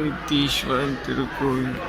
வைத்தீஸ்வரன் திருக்கோயில்.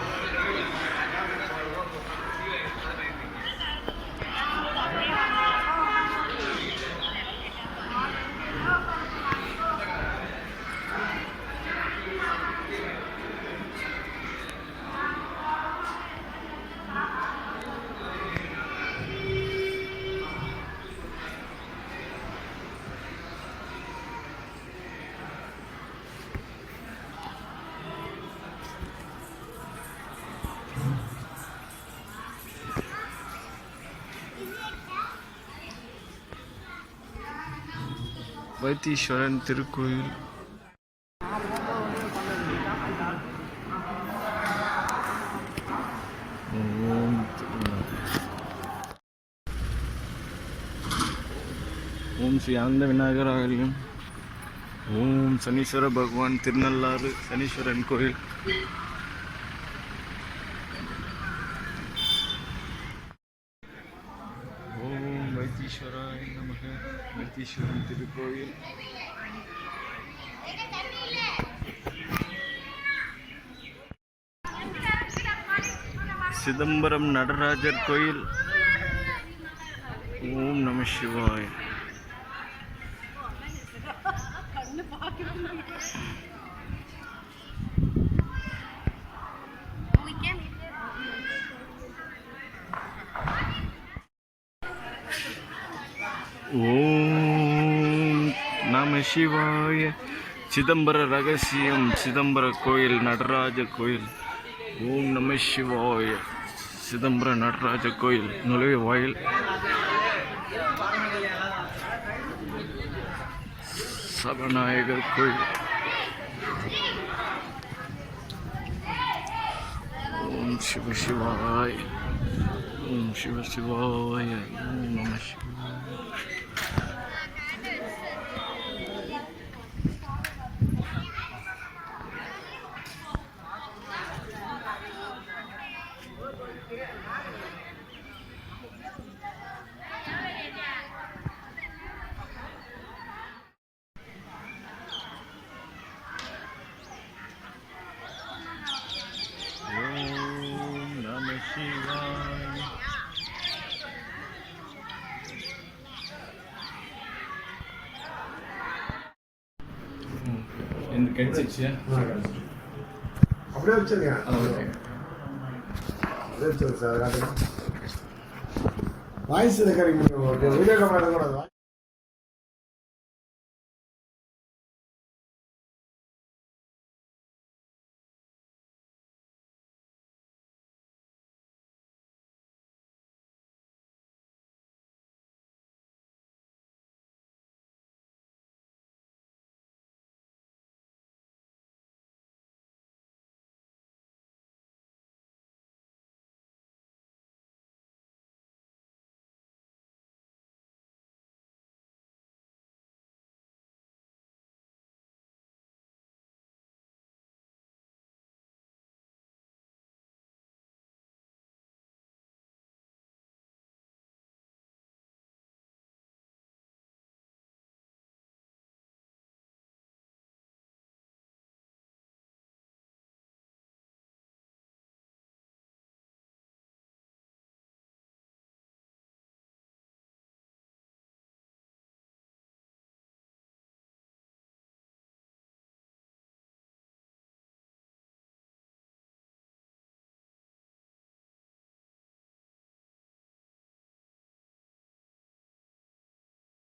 வைத்தீஸ்வரன் திருக்கோயில். ஓம் ஸ்ரீ ஆனந்த விநாயகர் ஆலயம். ஓம் சனீஸ்வர பகவான் திருநள்ளாறு சனீஸ்வரன் கோயில். ஓம் வைத்தீஸ்வராய நமக. வைத்தீஸ்வரன் திருக்கோயில். சிதம்பரம் நடராஜர் கோயில். ஓம் நம சிவாய. ஓம் நம சிவாய. சிதம்பர ரகசியம் சிதம்பர கோயில் நடராஜ கோயில். ஓம் நம சிவாய. சிதம்பர நடராஜ கோயில் நுழைவு வாயில். சபநாயகர் கோயில். ஓம் சிவ சிவாய. ஓம் சிவ சிவாய. ஓம் நம சிவாய. அப்படியே வச்சிருங்க. அப்படியே வச்சிருங்க sir. Voice recording video camera கூட